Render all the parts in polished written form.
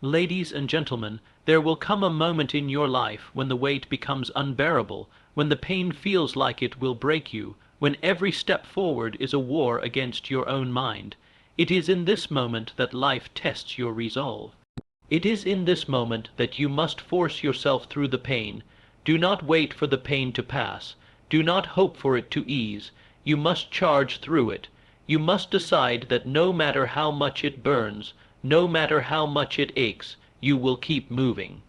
Ladies and gentlemen, there will come a moment in your life when the weight becomes unbearable, when the pain feels like it will break you, when every step forward is a war against your own mind. It is in this moment that life tests your resolve. It is in this moment that you must force yourself through the pain. Do not wait for the pain to pass. Do not hope for it to ease. You must charge through it. You must decide that no matter how much it burns, no matter how much it aches, you will keep moving.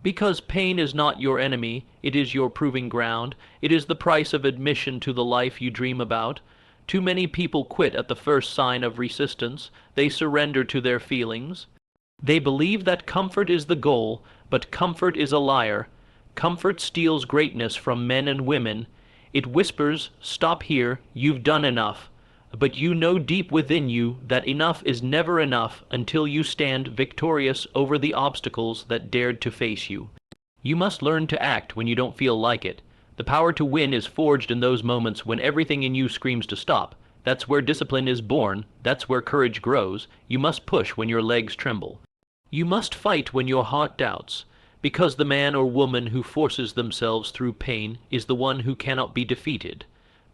Because pain is not your enemy, it is your proving ground. It is the price of admission to the life you dream about. Too many people quit at the first sign of resistance. They surrender to their feelings. They believe that comfort is the goal, but comfort is a liar. Comfort steals greatness from men and women. It whispers, "Stop here, you've done enough." But you know deep within you that enough is never enough until you stand victorious over the obstacles that dared to face you. You must learn to act when you don't feel like it. The power to win is forged in those moments when everything in you screams to stop. That's where discipline is born. That's where courage grows. You must push when your legs tremble. You must fight when your heart doubts, because the man or woman who forces themselves through pain is the one who cannot be defeated.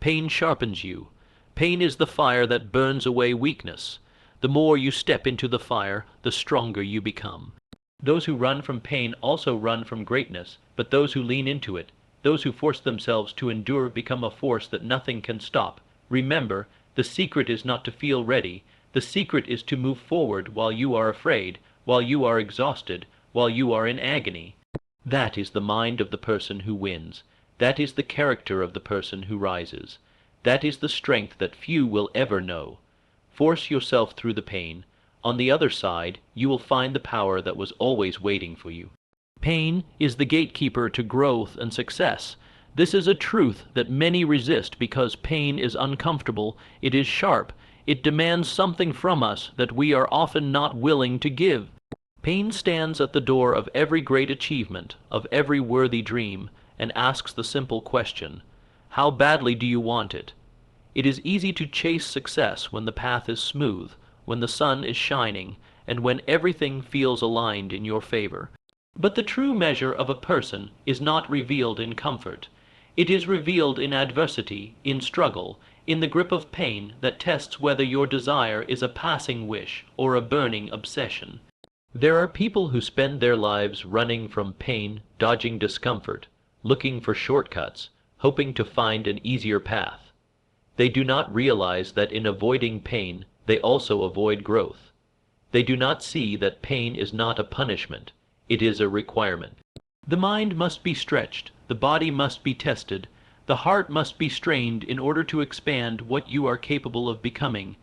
Pain sharpens you. Pain is the fire that burns away weakness. The more you step into the fire, the stronger you become. Those who run from pain also run from greatness, but those who lean into it, those who force themselves to endure, become a force that nothing can stop. Remember, the secret is not to feel ready. The secret is to move forward while you are afraid, while you are exhausted, while you are in agony. That is the mind of the person who wins. That is the character of the person who rises. That is the strength that few will ever know. Force yourself through the pain. On the other side, you will find the power that was always waiting for you. Pain is the gatekeeper to growth and success. This is a truth that many resist because pain is uncomfortable, it is sharp, it demands something from us that we are often not willing to give. Pain stands at the door of every great achievement, of every worthy dream, and asks the simple question, how badly do you want it? It is easy to chase success when the path is smooth, when the sun is shining, and when everything feels aligned in your favor. But the true measure of a person is not revealed in comfort. It is revealed in adversity, in struggle, in the grip of pain that tests whether your desire is a passing wish or a burning obsession. There are people who spend their lives running from pain, dodging discomfort, looking for shortcuts, hoping to find an easier path. They do not realize that in avoiding pain, they also avoid growth. They do not see that pain is not a punishment, it is a requirement. The mind must be stretched, the body must be tested, the heart must be strained in order to expand what you are capable of becoming.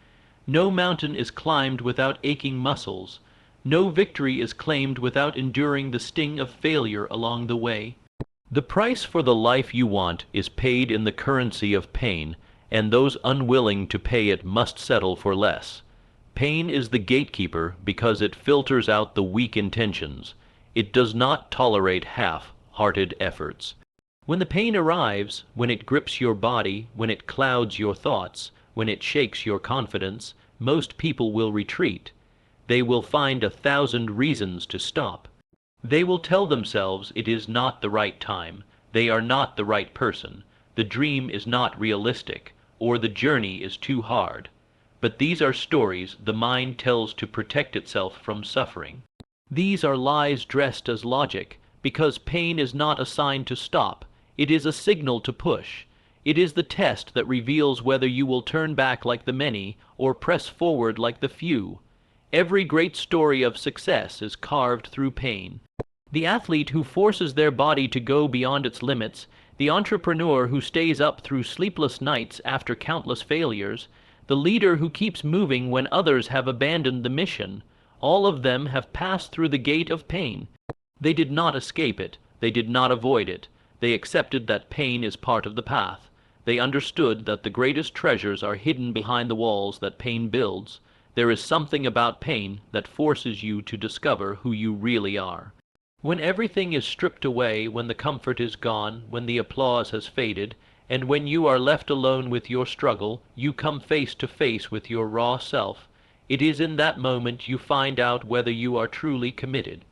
No mountain is climbed without aching muscles. No victory is claimed without enduring the sting of failure along the way. The price for the life you want is paid in the currency of pain, and those unwilling to pay it must settle for less. Pain is the gatekeeper because it filters out the weak intentions. It does not tolerate half-hearted efforts. When the pain arrives, when it grips your body, when it clouds your thoughts, when it shakes your confidence, most people will retreat. They will find 1,000 reasons to stop. They will tell themselves it is not the right time, they are not the right person, the dream is not realistic, or the journey is too hard. But these are stories the mind tells to protect itself from suffering. These are lies dressed as logic, because pain is not a sign to stop, it is a signal to push. It is the test that reveals whether you will turn back like the many, or press forward like the few. Every great story of success is carved through pain. The athlete who forces their body to go beyond its limits, the entrepreneur who stays up through sleepless nights after countless failures, the leader who keeps moving when others have abandoned the mission, all of them have passed through the gate of pain. They did not escape it, they did not avoid it, they accepted that pain is part of the path. They understood that the greatest treasures are hidden behind the walls that pain builds. There is something about pain that forces you to discover who you really are. When everything is stripped away, when the comfort is gone, when the applause has faded, and when you are left alone with your struggle, you come face to face with your raw self. It is in that moment you find out whether you are truly committed.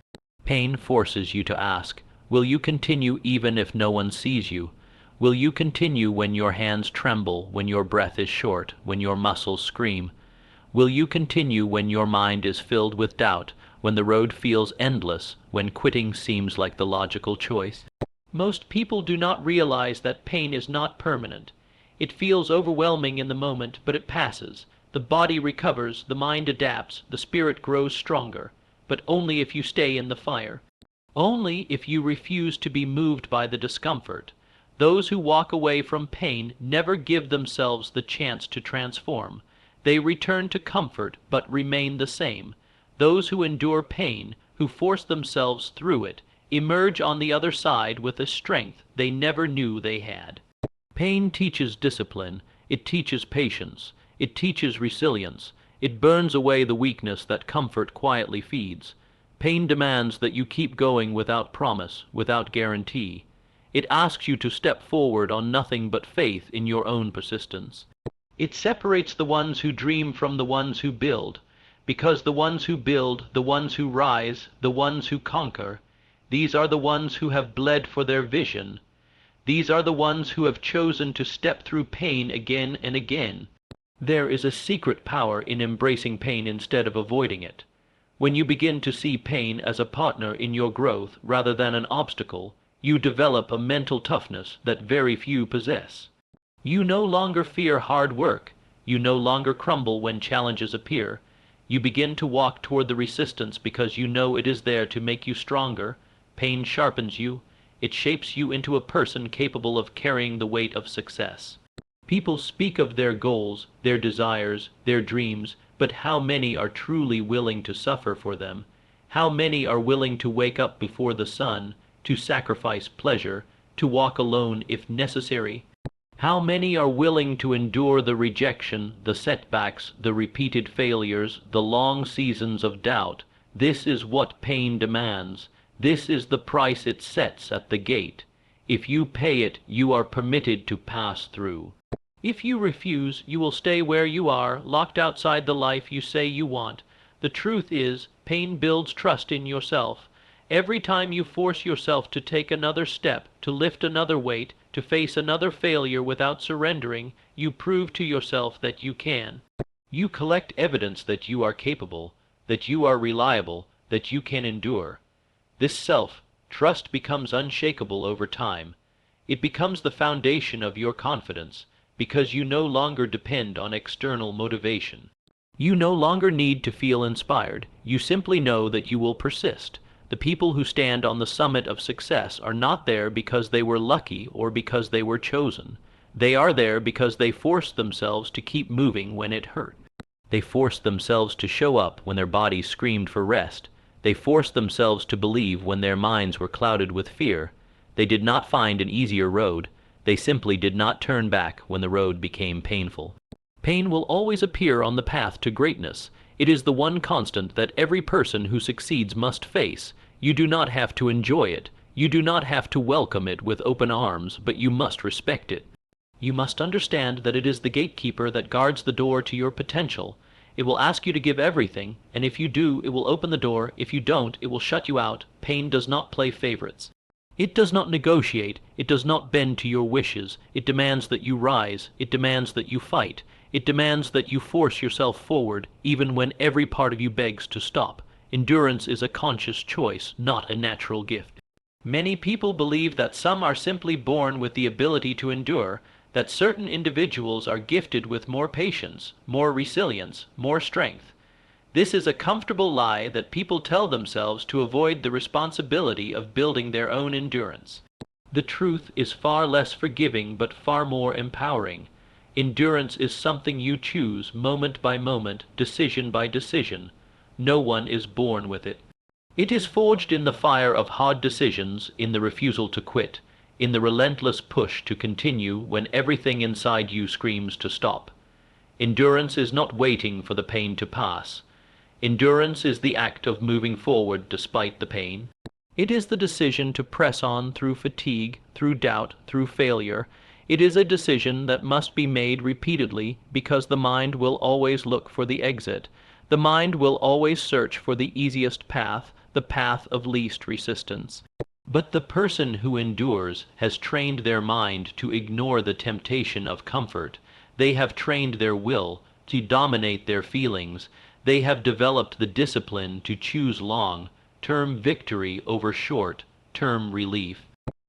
Pain forces you to ask, will you continue even if no one sees you? Will you continue when your hands tremble, when your breath is short, when your muscles scream? Will you continue when your mind is filled with doubt, when the road feels endless, when quitting seems like the logical choice? Most people do not realize that pain is not permanent. It feels overwhelming in the moment, but it passes. The body recovers, the mind adapts, the spirit grows stronger, but only if you stay in the fire. Only if you refuse to be moved by the discomfort. Those who walk away from pain never give themselves the chance to transform. They return to comfort, but remain the same. Those who endure pain, who force themselves through it, emerge on the other side with a strength they never knew they had. Pain teaches discipline, it teaches patience, it teaches resilience, it burns away the weakness that comfort quietly feeds. Pain demands that you keep going without promise, without guarantee. It asks you to step forward on nothing but faith in your own persistence. It separates the ones who dream from the ones who build, because the ones who build, the ones who rise, the ones who conquer, these are the ones who have bled for their vision. These are the ones who have chosen to step through pain again and again. There is a secret power in embracing pain instead of avoiding it. When you begin to see pain as a partner in your growth rather than an obstacle, you develop a mental toughness that very few possess. You no longer fear hard work. You no longer crumble when challenges appear. You begin to walk toward the resistance because you know it is there to make you stronger. Pain sharpens you. It shapes you into a person capable of carrying the weight of success. People speak of their goals, their desires, their dreams, but how many are truly willing to suffer for them? How many are willing to wake up before the sun, to sacrifice pleasure, to walk alone if necessary? How many are willing to endure the rejection, the setbacks, the repeated failures, the long seasons of doubt? This is what pain demands. This is the price it sets at the gate. If you pay it, you are permitted to pass through. If you refuse, you will stay where you are, locked outside the life you say you want. The truth is, pain builds trust in yourself. Every time you force yourself to take another step, to lift another weight, to face another failure without surrendering, you prove to yourself that you can. You collect evidence that you are capable, that you are reliable, that you can endure. This self-trust becomes unshakable over time. It becomes the foundation of your confidence, because you no longer depend on external motivation. You no longer need to feel inspired. You simply know that you will persist. The people who stand on the summit of success are not there because they were lucky or because they were chosen. They are there because they forced themselves to keep moving when it hurt. They forced themselves to show up when their bodies screamed for rest. They forced themselves to believe when their minds were clouded with fear. They did not find an easier road. They simply did not turn back when the road became painful. Pain will always appear on the path to greatness. It is the one constant that every person who succeeds must face. You do not have to enjoy it. You do not have to welcome it with open arms, but you must respect it. You must understand that it is the gatekeeper that guards the door to your potential. It will ask you to give everything, and if you do, it will open the door. If you don't, it will shut you out. Pain does not play favorites. It does not negotiate. It does not bend to your wishes. It demands that you rise. It demands that you fight. It demands that you force yourself forward, even when every part of you begs to stop. Endurance is a conscious choice, not a natural gift. Many people believe that some are simply born with the ability to endure, that certain individuals are gifted with more patience, more resilience, more strength. This is a comfortable lie that people tell themselves to avoid the responsibility of building their own endurance. The truth is far less forgiving but far more empowering. Endurance is something you choose moment by moment, decision by decision. No one is born with it. It is forged in the fire of hard decisions, in the refusal to quit, in the relentless push to continue when everything inside you screams to stop. Endurance is not waiting for the pain to pass. Endurance is the act of moving forward despite the pain. It is the decision to press on through fatigue, through doubt, through failure. It is a decision that must be made repeatedly because the mind will always look for the exit. The mind will always search for the easiest path, the path of least resistance. But the person who endures has trained their mind to ignore the temptation of comfort. They have trained their will to dominate their feelings. They have developed the discipline to choose long-term victory over short-term relief.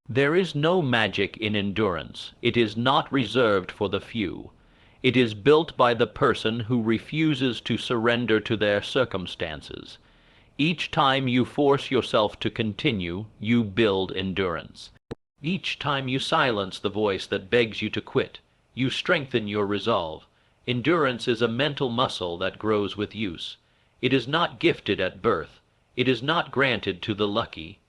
There is no magic in endurance. It is not reserved for the few. It is built by the person who refuses to surrender to their circumstances. Each time you force yourself to continue, you build endurance. Each time you silence the voice that begs you to quit, you strengthen your resolve. Endurance is a mental muscle that grows with use. It is not gifted at birth. It is not granted to the lucky.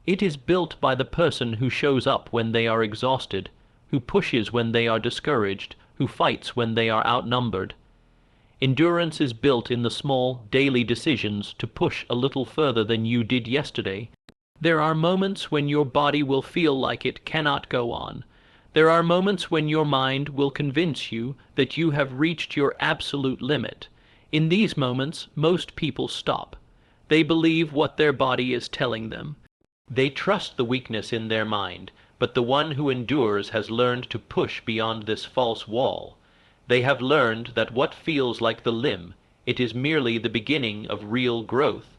It is built by the person who shows up when they are exhausted, who pushes when they are discouraged, who fights when they are outnumbered. Endurance is built in the small, daily decisions to push a little further than you did yesterday. There are moments when your body will feel like it cannot go on. There are moments when your mind will convince you that you have reached your absolute limit. In these moments, most people stop. They believe what their body is telling them. They trust the weakness in their mind, but the one who endures has learned to push beyond this false wall. They have learned that what feels like the limb, it is merely the beginning of real growth.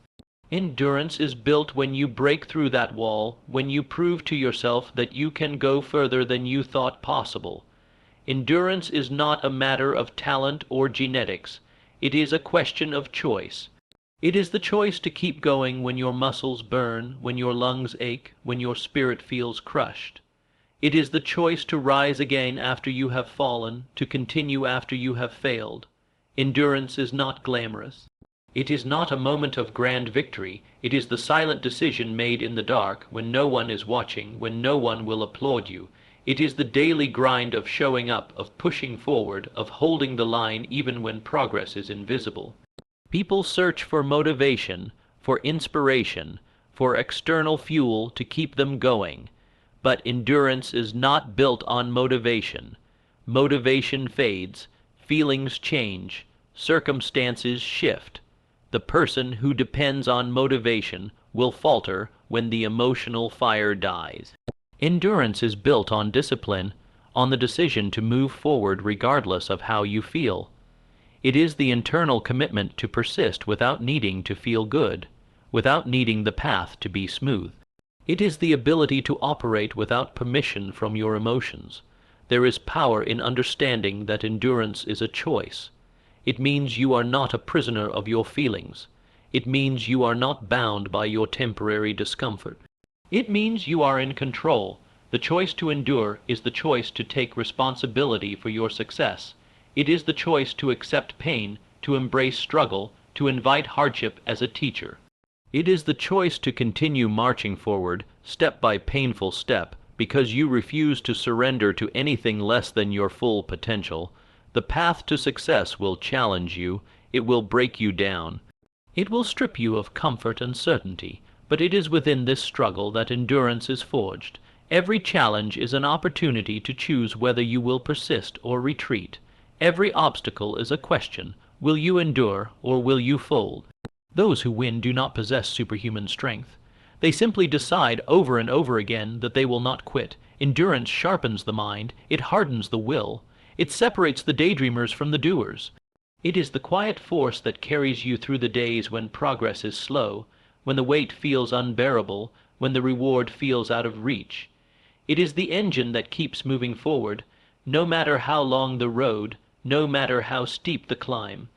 Endurance is built when you break through that wall, when you prove to yourself that you can go further than you thought possible. Endurance is not a matter of talent or genetics. It is a question of choice. It is the choice to keep going when your muscles burn, when your lungs ache, when your spirit feels crushed. It is the choice to rise again after you have fallen, to continue after you have failed. Endurance is not glamorous. It is not a moment of grand victory. It is the silent decision made in the dark, when no one is watching, when no one will applaud you. It is the daily grind of showing up, of pushing forward, of holding the line even when progress is invisible. People search for motivation, for inspiration, for external fuel to keep them going. But endurance is not built on motivation. Motivation fades, feelings change, circumstances shift. The person who depends on motivation will falter when the emotional fire dies. Endurance is built on discipline, on the decision to move forward regardless of how you feel. It is the internal commitment to persist without needing to feel good, without needing the path to be smooth. It is the ability to operate without permission from your emotions. There is power in understanding that endurance is a choice. It means you are not a prisoner of your feelings. It means you are not bound by your temporary discomfort. It means you are in control. The choice to endure is the choice to take responsibility for your success. It is the choice to accept pain, to embrace struggle, to invite hardship as a teacher. It is the choice to continue marching forward, step by painful step, because you refuse to surrender to anything less than your full potential. The path to success will challenge you. It will break you down. It will strip you of comfort and certainty, but it is within this struggle that endurance is forged. Every challenge is an opportunity to choose whether you will persist or retreat. Every obstacle is a question. Will you endure or will you fold? Those who win do not possess superhuman strength. They simply decide over and over again that they will not quit. Endurance sharpens the mind. It hardens the will. It separates the daydreamers from the doers. It is the quiet force that carries you through the days when progress is slow, when the weight feels unbearable, when the reward feels out of reach. It is the engine that keeps moving forward, no matter how long the road, no matter how steep the climb.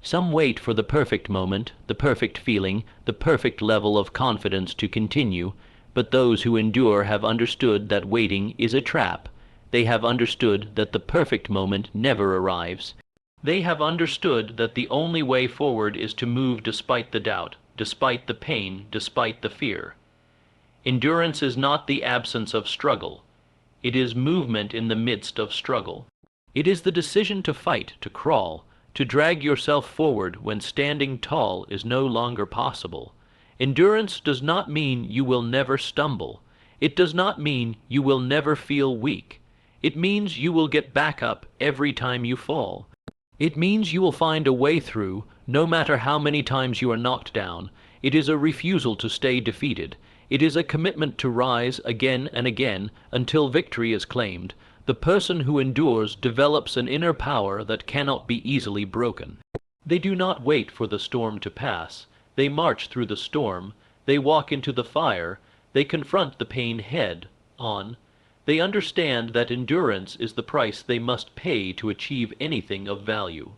Some wait for the perfect moment, the perfect feeling, the perfect level of confidence to continue, but those who endure have understood that waiting is a trap. They have understood that the perfect moment never arrives. They have understood that the only way forward is to move despite the doubt, despite the pain, despite the fear. Endurance is not the absence of struggle. It is movement in the midst of struggle. It is the decision to fight, to crawl, to drag yourself forward when standing tall is no longer possible. Endurance does not mean you will never stumble. It does not mean you will never feel weak. It means you will get back up every time you fall. It means you will find a way through, no matter how many times you are knocked down. It is a refusal to stay defeated. It is a commitment to rise again and again until victory is claimed. The person who endures develops an inner power that cannot be easily broken. They do not wait for the storm to pass. They march through the storm. They walk into the fire. They confront the pain head on. They understand that endurance is the price they must pay to achieve anything of value.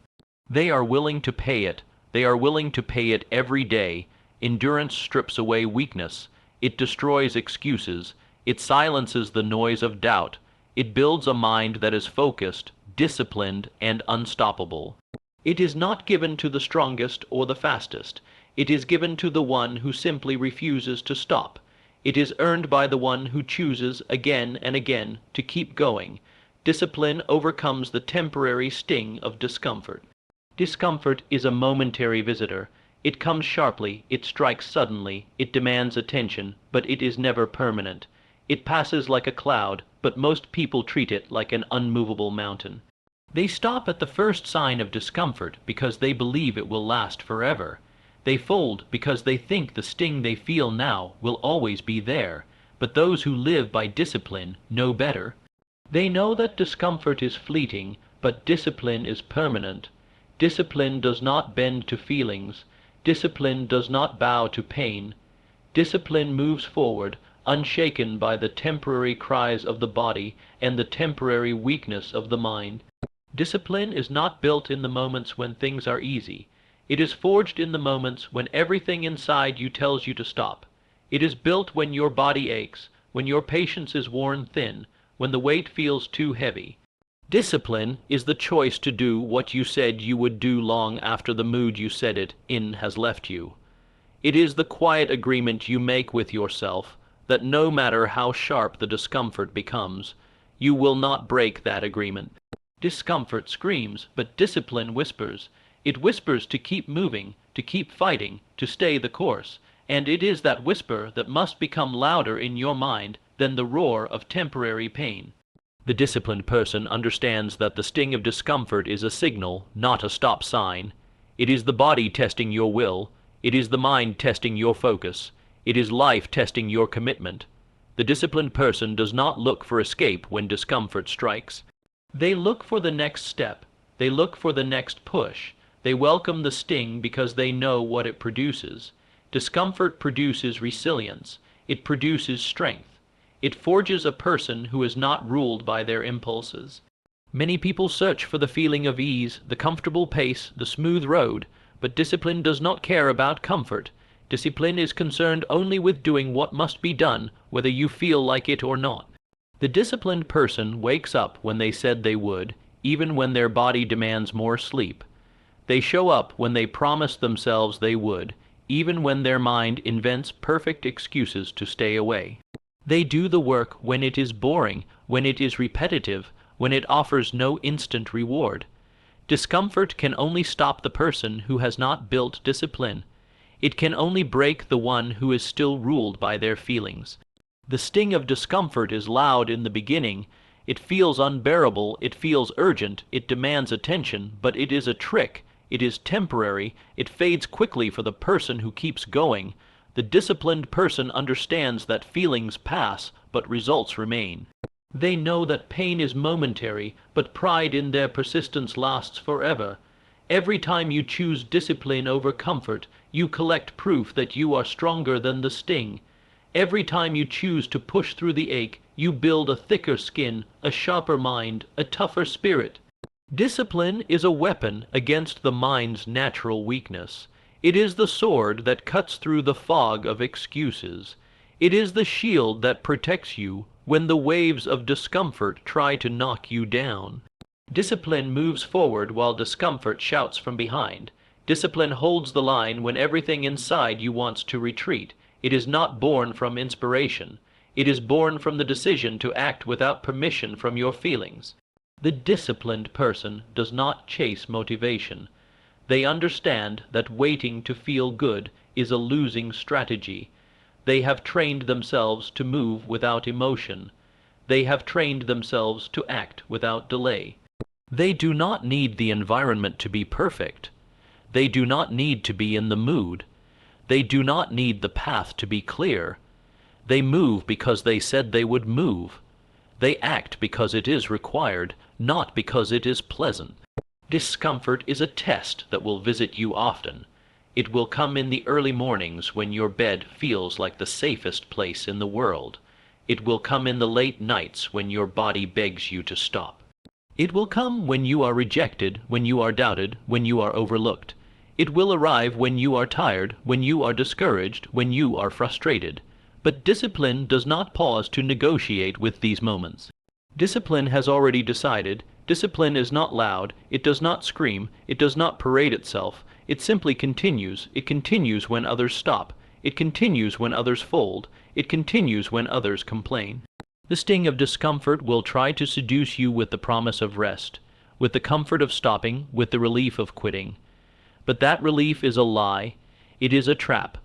They are willing to pay it. They are willing to pay it every day. Endurance strips away weakness. It destroys excuses. It silences the noise of doubt. It builds a mind that is focused, disciplined, and unstoppable. It is not given to the strongest or the fastest. It is given to the one who simply refuses to stop. It is earned by the one who chooses again and again to keep going. Discipline overcomes the temporary sting of discomfort. Discomfort is a momentary visitor. It comes sharply, it strikes suddenly, it demands attention, but it is never permanent. It passes like a cloud, but most people treat it like an unmovable mountain. They stop at the first sign of discomfort because they believe it will last forever. They fold because they think the sting they feel now will always be there, but those who live by discipline know better. They know that discomfort is fleeting, but discipline is permanent. Discipline does not bend to feelings. Discipline does not bow to pain. Discipline moves forward, unshaken by the temporary cries of the body and the temporary weakness of the mind. Discipline is not built in the moments when things are easy. It is forged in the moments when everything inside you tells you to stop. It is built when your body aches, when your patience is worn thin, when the weight feels too heavy. Discipline is the choice to do what you said you would do long after the mood you said it in has left you. It is the quiet agreement you make with yourself that no matter how sharp the discomfort becomes, you will not break that agreement. Discomfort screams, but discipline whispers. It whispers to keep moving, to keep fighting, to stay the course, and it is that whisper that must become louder in your mind than the roar of temporary pain. The disciplined person understands that the sting of discomfort is a signal, not a stop sign. It is the body testing your will. It is the mind testing your focus. It is life testing your commitment. The disciplined person does not look for escape when discomfort strikes. They look for the next step. They look for the next push. They welcome the sting because they know what it produces. Discomfort produces resilience. It produces strength. It forges a person who is not ruled by their impulses. Many people search for the feeling of ease, the comfortable pace, the smooth road, but discipline does not care about comfort. Discipline is concerned only with doing what must be done, whether you feel like it or not. The disciplined person wakes up when they said they would, even when their body demands more sleep. They show up when they promised themselves they would, even when their mind invents perfect excuses to stay away. They do the work when it is boring, when it is repetitive, when it offers no instant reward. Discomfort can only stop the person who has not built discipline. It can only break the one who is still ruled by their feelings. The sting of discomfort is loud in the beginning. It feels unbearable, it feels urgent, it demands attention, but it is a trick. It is temporary. It fades quickly for the person who keeps going. The disciplined person understands that feelings pass, but results remain. They know that pain is momentary, but pride in their persistence lasts forever. Every time you choose discipline over comfort, you collect proof that you are stronger than the sting. Every time you choose to push through the ache, you build a thicker skin, a sharper mind, a tougher spirit. Discipline is a weapon against the mind's natural weakness. It is the sword that cuts through the fog of excuses. It is the shield that protects you when the waves of discomfort try to knock you down. Discipline moves forward while discomfort shouts from behind. Discipline holds the line when everything inside you wants to retreat. It is not born from inspiration. It is born from the decision to act without permission from your feelings. The disciplined person does not chase motivation. They understand that waiting to feel good is a losing strategy. They have trained themselves to move without emotion. They have trained themselves to act without delay. They do not need the environment to be perfect. They do not need to be in the mood. They do not need the path to be clear. They move because they said they would move. They act because it is required, not because it is pleasant. Discomfort is a test that will visit you often. It will come in the early mornings when your bed feels like the safest place in the world. It will come in the late nights when your body begs you to stop. It will come when you are rejected, when you are doubted, when you are overlooked. It will arrive when you are tired, when you are discouraged, when you are frustrated. But discipline does not pause to negotiate with these moments. Discipline has already decided. Discipline is not loud. It does not scream. It does not parade itself. It simply continues. It continues when others stop. It continues when others fold. It continues when others complain. The sting of discomfort will try to seduce you with the promise of rest, with the comfort of stopping, with the relief of quitting. But that relief is a lie. It is a trap,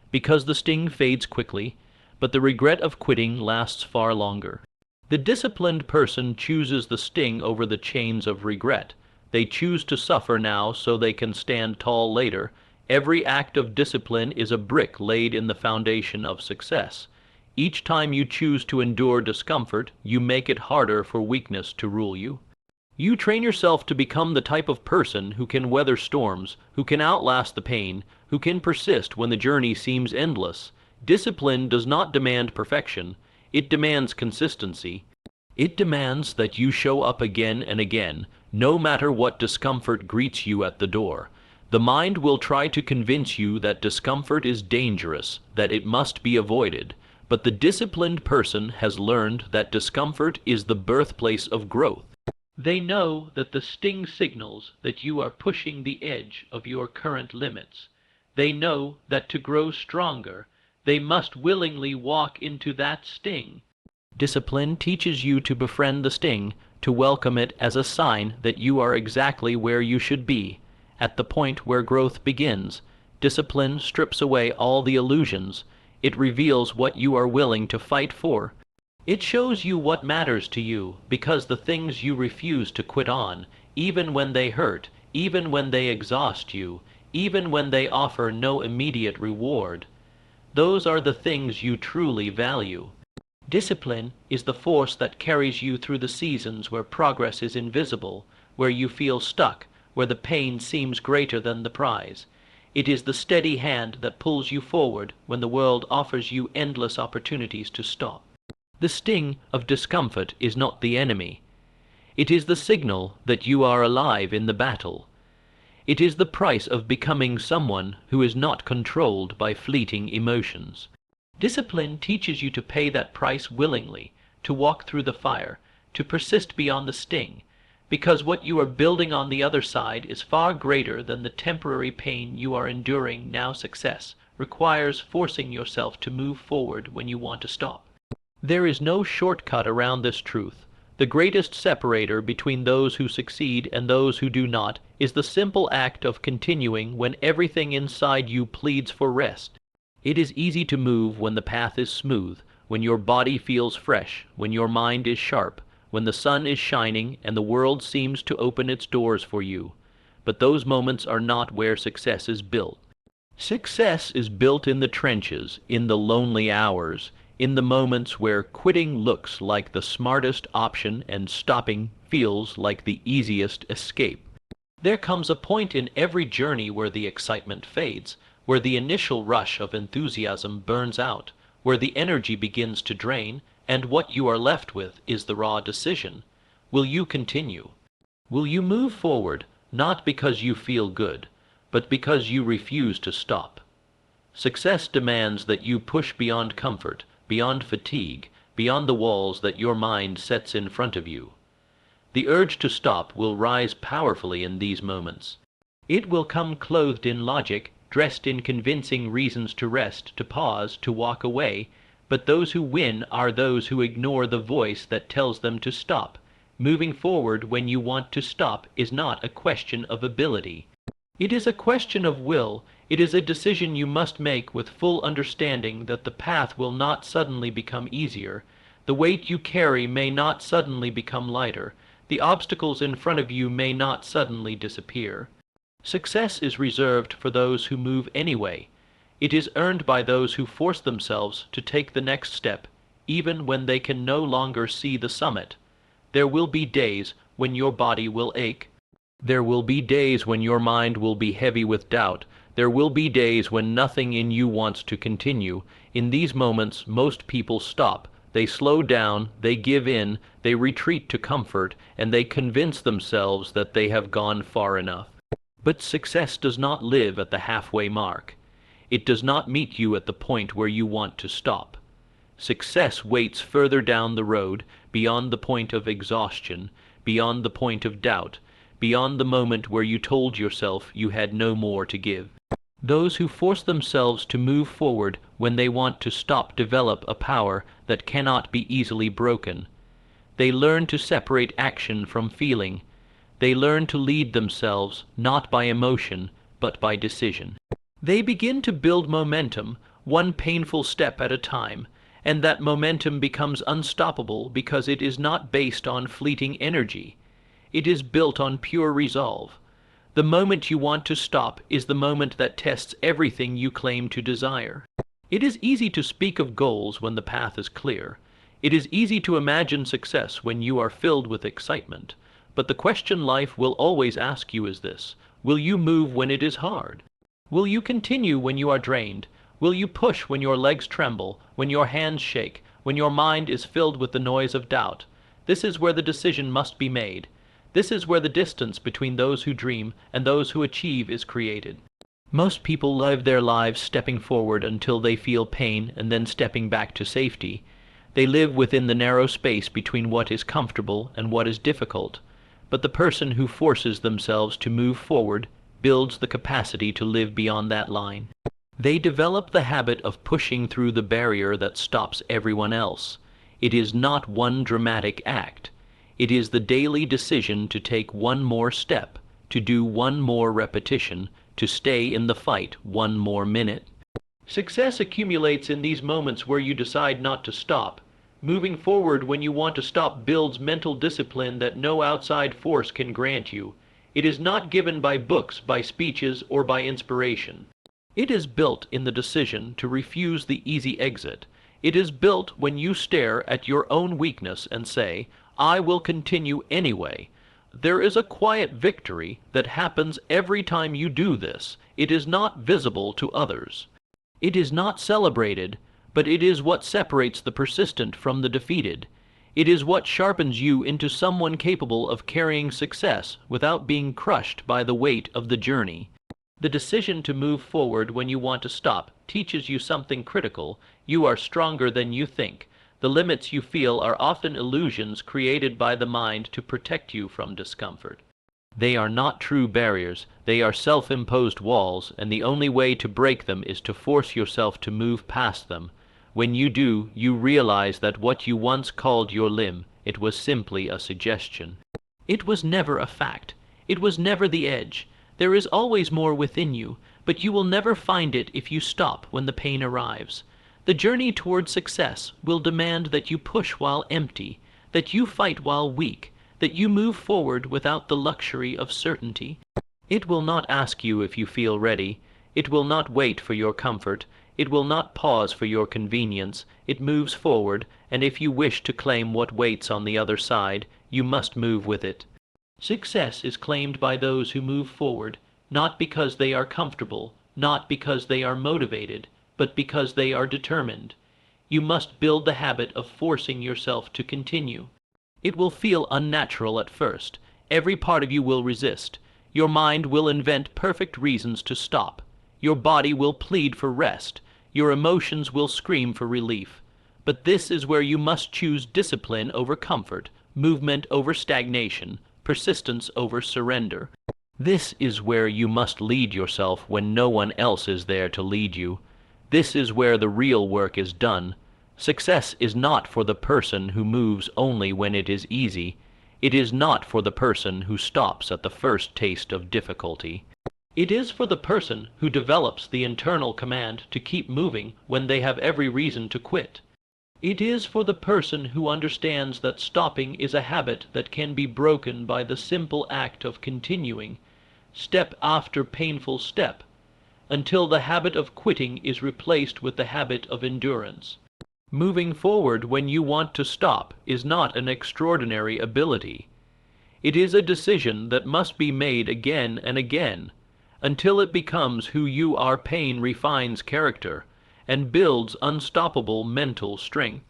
because the sting fades quickly, but the regret of quitting lasts far longer. The disciplined person chooses the sting over the chains of regret. They choose to suffer now so they can stand tall later. Every act of discipline is a brick laid in the foundation of success. Each time you choose to endure discomfort, you make it harder for weakness to rule you. You train yourself to become the type of person who can weather storms, who can outlast the pain, who can persist when the journey seems endless. Discipline does not demand perfection. It demands consistency. It demands that you show up again and again, no matter what discomfort greets you at the door. The mind will try to convince you that discomfort is dangerous, that it must be avoided. But the disciplined person has learned that discomfort is the birthplace of growth. They know that the sting signals that you are pushing the edge of your current limits. They know that to grow stronger, they must willingly walk into that sting. Discipline teaches you to befriend the sting, to welcome it as a sign that you are exactly where you should be, at the point where growth begins. Discipline strips away all the illusions. It reveals what you are willing to fight for. It shows you what matters to you, because the things you refuse to quit on, even when they hurt, even when they exhaust you, even when they offer no immediate reward, those are the things you truly value. Discipline is the force that carries you through the seasons where progress is invisible, where you feel stuck, where the pain seems greater than the prize. It is the steady hand that pulls you forward when the world offers you endless opportunities to stop. The sting of discomfort is not the enemy. It is the signal that you are alive in the battle. It is the price of becoming someone who is not controlled by fleeting emotions. Discipline teaches you to pay that price willingly, to walk through the fire, to persist beyond the sting, because what you are building on the other side is far greater than the temporary pain you are enduring now. Success requires forcing yourself to move forward when you want to stop. There is no shortcut around this truth. The greatest separator between those who succeed and those who do not is the simple act of continuing when everything inside you pleads for rest. It is easy to move when the path is smooth, when your body feels fresh, when your mind is sharp, when the sun is shining and the world seems to open its doors for you. But those moments are not where success is built. Success is built in the trenches, in the lonely hours, in the moments where quitting looks like the smartest option and stopping feels like the easiest escape. There comes a point in every journey where the excitement fades, where the initial rush of enthusiasm burns out, where the energy begins to drain, and what you are left with is the raw decision. Will you continue? Will you move forward, not because you feel good, but because you refuse to stop? Success demands that you push beyond comfort, beyond fatigue, beyond the walls that your mind sets in front of you. The urge to stop will rise powerfully in these moments. It will come clothed in logic, dressed in convincing reasons to rest, to pause, to walk away, but those who win are those who ignore the voice that tells them to stop. Moving forward when you want to stop is not a question of ability. It is a question of will. It is a decision you must make with full understanding that the path will not suddenly become easier. The weight you carry may not suddenly become lighter. The obstacles in front of you may not suddenly disappear. Success is reserved for those who move anyway. It is earned by those who force themselves to take the next step, even when they can no longer see the summit. There will be days when your body will ache. There will be days when your mind will be heavy with doubt. There will be days when nothing in you wants to continue. In these moments, most people stop. They slow down, they give in, they retreat to comfort, and they convince themselves that they have gone far enough. But success does not live at the halfway mark. It does not meet you at the point where you want to stop. Success waits further down the road, beyond the point of exhaustion, beyond the point of doubt, beyond the moment where you told yourself you had no more to give. Those who force themselves to move forward when they want to stop develop a power that cannot be easily broken. They learn to separate action from feeling. They learn to lead themselves not by emotion, but by decision. They begin to build momentum, one painful step at a time, and that momentum becomes unstoppable because it is not based on fleeting energy. It is built on pure resolve. The moment you want to stop is the moment that tests everything you claim to desire. It is easy to speak of goals when the path is clear. It is easy to imagine success when you are filled with excitement. But the question life will always ask you is this: will you move when it is hard? Will you continue when you are drained? Will you push when your legs tremble, when your hands shake, when your mind is filled with the noise of doubt? This is where the decision must be made. This is where the distance between those who dream and those who achieve is created. Most people live their lives stepping forward until they feel pain and then stepping back to safety. They live within the narrow space between what is comfortable and what is difficult. But the person who forces themselves to move forward builds the capacity to live beyond that line. They develop the habit of pushing through the barrier that stops everyone else. It is not one dramatic act. It is the daily decision to take one more step, to do one more repetition, to stay in the fight one more minute. Success accumulates in these moments where you decide not to stop. Moving forward when you want to stop builds mental discipline that no outside force can grant you. It is not given by books, by speeches, or by inspiration. It is built in the decision to refuse the easy exit. It is built when you stare at your own weakness and say, I will continue anyway. There is a quiet victory that happens every time you do this. It is not visible to others. It is not celebrated, but it is what separates the persistent from the defeated. It is what sharpens you into someone capable of carrying success without being crushed by the weight of the journey. The decision to move forward when you want to stop teaches you something critical. You are stronger than you think. The limits you feel are often illusions created by the mind to protect you from discomfort. They are not true barriers, they are self-imposed walls, and the only way to break them is to force yourself to move past them. When you do, you realize that what you once called your limb, it was simply a suggestion. It was never a fact. It was never the edge. There is always more within you, but you will never find it if you stop when the pain arrives. The journey toward success will demand that you push while empty, that you fight while weak, that you move forward without the luxury of certainty. It will not ask you if you feel ready. It will not wait for your comfort. It will not pause for your convenience. It moves forward, and if you wish to claim what waits on the other side, you must move with it. Success is claimed by those who move forward, not because they are comfortable, not because they are motivated, but because they are determined. You must build the habit of forcing yourself to continue. It will feel unnatural at first. Every part of you will resist. Your mind will invent perfect reasons to stop. Your body will plead for rest. Your emotions will scream for relief. But this is where you must choose discipline over comfort, movement over stagnation, persistence over surrender. This is where you must lead yourself when no one else is there to lead you. This is where the real work is done. Success is not for the person who moves only when it is easy. It is not for the person who stops at the first taste of difficulty. It is for the person who develops the internal command to keep moving when they have every reason to quit. It is for the person who understands that stopping is a habit that can be broken by the simple act of continuing, step after painful step, until the habit of quitting is replaced with the habit of endurance. Moving forward when you want to stop is not an extraordinary ability. It is a decision that must be made again and again, until it becomes who you are. Pain refines character and builds unstoppable mental strength.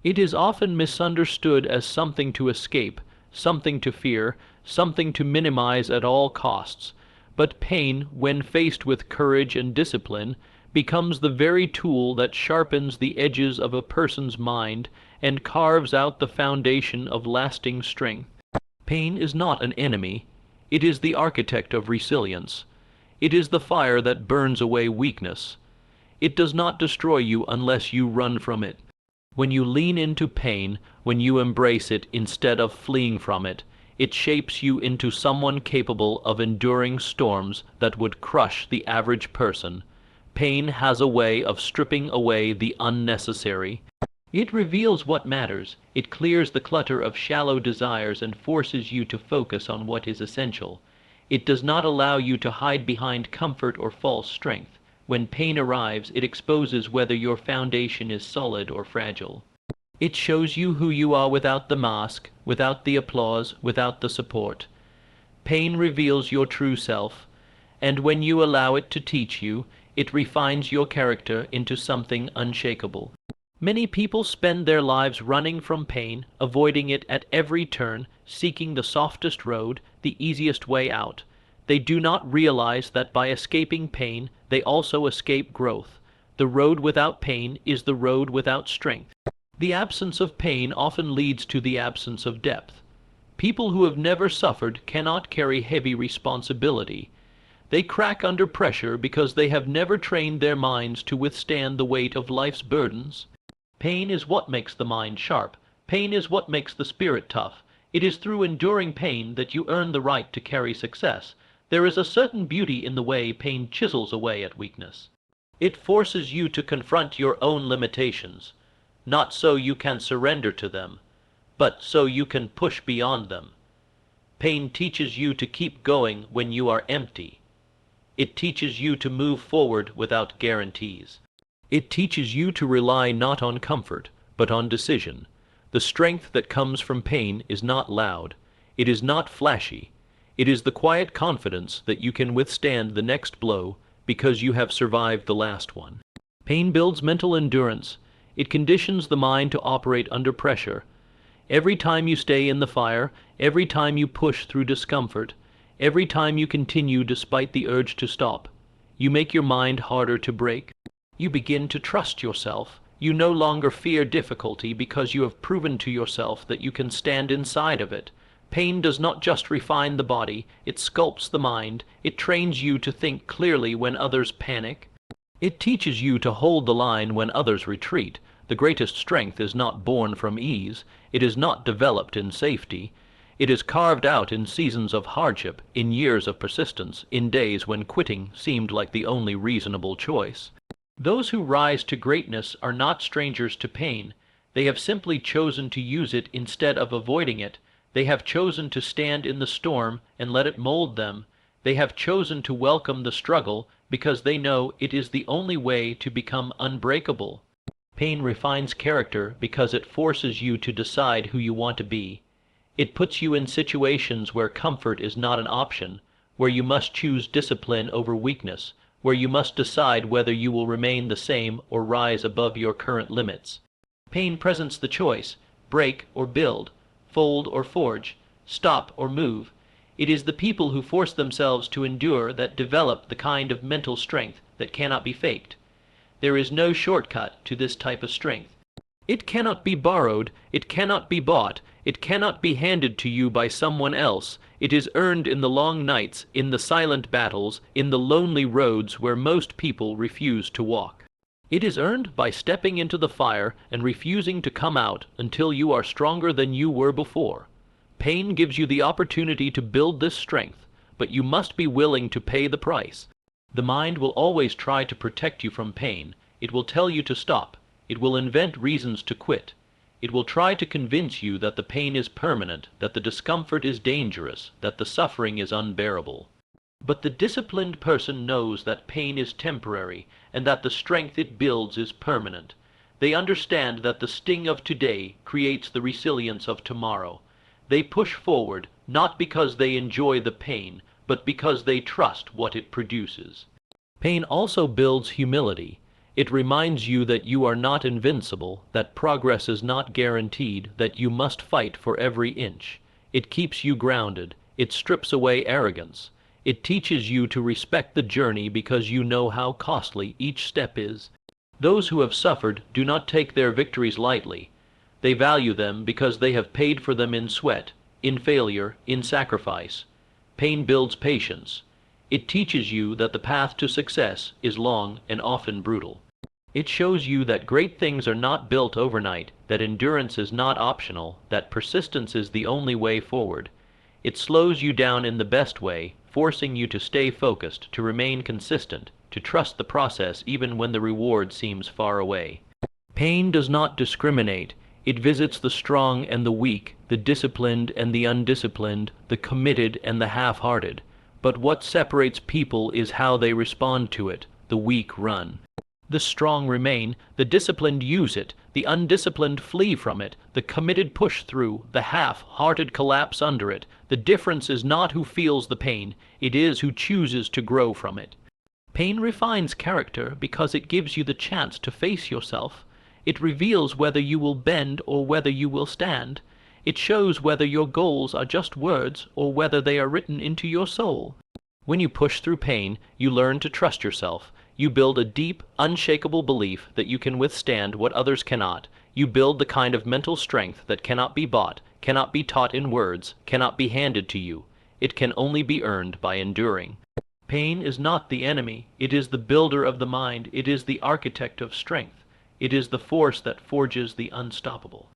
It is often misunderstood as something to escape, something to fear, something to minimize at all costs. But pain, when faced with courage and discipline, becomes the very tool that sharpens the edges of a person's mind and carves out the foundation of lasting strength. Pain is not an enemy. It is the architect of resilience. It is the fire that burns away weakness. It does not destroy you unless you run from it. When you lean into pain, when you embrace it instead of fleeing from it, it shapes you into someone capable of enduring storms that would crush the average person. Pain has a way of stripping away the unnecessary. It reveals what matters. It clears the clutter of shallow desires and forces you to focus on what is essential. It does not allow you to hide behind comfort or false strength. When pain arrives, it exposes whether your foundation is solid or fragile. It shows you who you are without the mask, without the applause, without the support. Pain reveals your true self, and when you allow it to teach you, it refines your character into something unshakable. Many people spend their lives running from pain, avoiding it at every turn, seeking the softest road, the easiest way out. They do not realize that by escaping pain, they also escape growth. The road without pain is the road without strength. The absence of pain often leads to the absence of depth. People who have never suffered cannot carry heavy responsibility. They crack under pressure because they have never trained their minds to withstand the weight of life's burdens. Pain is what makes the mind sharp. Pain is what makes the spirit tough. It is through enduring pain that you earn the right to carry success. There is a certain beauty in the way pain chisels away at weakness. It forces you to confront your own limitations, not so you can surrender to them, but so you can push beyond them. Pain teaches you to keep going when you are empty. It teaches you to move forward without guarantees. It teaches you to rely not on comfort, but on decision. The strength that comes from pain is not loud. It is not flashy. It is the quiet confidence that you can withstand the next blow because you have survived the last one. Pain builds mental endurance. It conditions the mind to operate under pressure. Every time you stay in the fire, every time you push through discomfort, every time you continue despite the urge to stop, you make your mind harder to break. You begin to trust yourself. You no longer fear difficulty because you have proven to yourself that you can stand inside of it. Pain does not just refine the body, it sculpts the mind. It trains you to think clearly when others panic. It teaches you to hold the line when others retreat. The greatest strength is not born from ease. It is not developed in safety. It is carved out in seasons of hardship, in years of persistence, in days when quitting seemed like the only reasonable choice. Those who rise to greatness are not strangers to pain. They have simply chosen to use it instead of avoiding it. They have chosen to stand in the storm and let it mold them. They have chosen to welcome the struggle because they know it is the only way to become unbreakable. Pain refines character because it forces you to decide who you want to be. It puts you in situations where comfort is not an option, where you must choose discipline over weakness, where you must decide whether you will remain the same or rise above your current limits. Pain presents the choice: break or build, fold or forge, stop or move. It is the people who force themselves to endure that develop the kind of mental strength that cannot be faked. There is no shortcut to this type of strength. It cannot be borrowed, it cannot be bought, it cannot be handed to you by someone else. It is earned in the long nights, in the silent battles, in the lonely roads where most people refuse to walk. It is earned by stepping into the fire and refusing to come out until you are stronger than you were before. Pain gives you the opportunity to build this strength, but you must be willing to pay the price. The mind will always try to protect you from pain. It will tell you to stop. It will invent reasons to quit. It will try to convince you that the pain is permanent, that the discomfort is dangerous, that the suffering is unbearable. But the disciplined person knows that pain is temporary and that the strength it builds is permanent. They understand that the sting of today creates the resilience of tomorrow. They push forward, not because they enjoy the pain, but because they trust what it produces. Pain also builds humility. It reminds you that you are not invincible, that progress is not guaranteed, that you must fight for every inch. It keeps you grounded. It strips away arrogance. It teaches you to respect the journey because you know how costly each step is. Those who have suffered do not take their victories lightly. They value them because they have paid for them in sweat, in failure, in sacrifice. Pain builds patience. It teaches you that the path to success is long and often brutal. It shows you that great things are not built overnight, that endurance is not optional, that persistence is the only way forward. It slows you down in the best way, forcing you to stay focused, to remain consistent, to trust the process even when the reward seems far away. Pain does not discriminate. It visits the strong and the weak, the disciplined and the undisciplined, the committed and the half-hearted. But what separates people is how they respond to it. The weak run. The strong remain, the disciplined use it, the undisciplined flee from it, the committed push through, the half-hearted collapse under it. The difference is not who feels the pain, it is who chooses to grow from it. Pain refines character because it gives you the chance to face yourself. It reveals whether you will bend or whether you will stand. It shows whether your goals are just words or whether they are written into your soul. When you push through pain, you learn to trust yourself. You build a deep, unshakable belief that you can withstand what others cannot. You build the kind of mental strength that cannot be bought, cannot be taught in words, cannot be handed to you. It can only be earned by enduring. Pain is not the enemy. It is the builder of the mind. It is the architect of strength. It is the force that forges the unstoppable.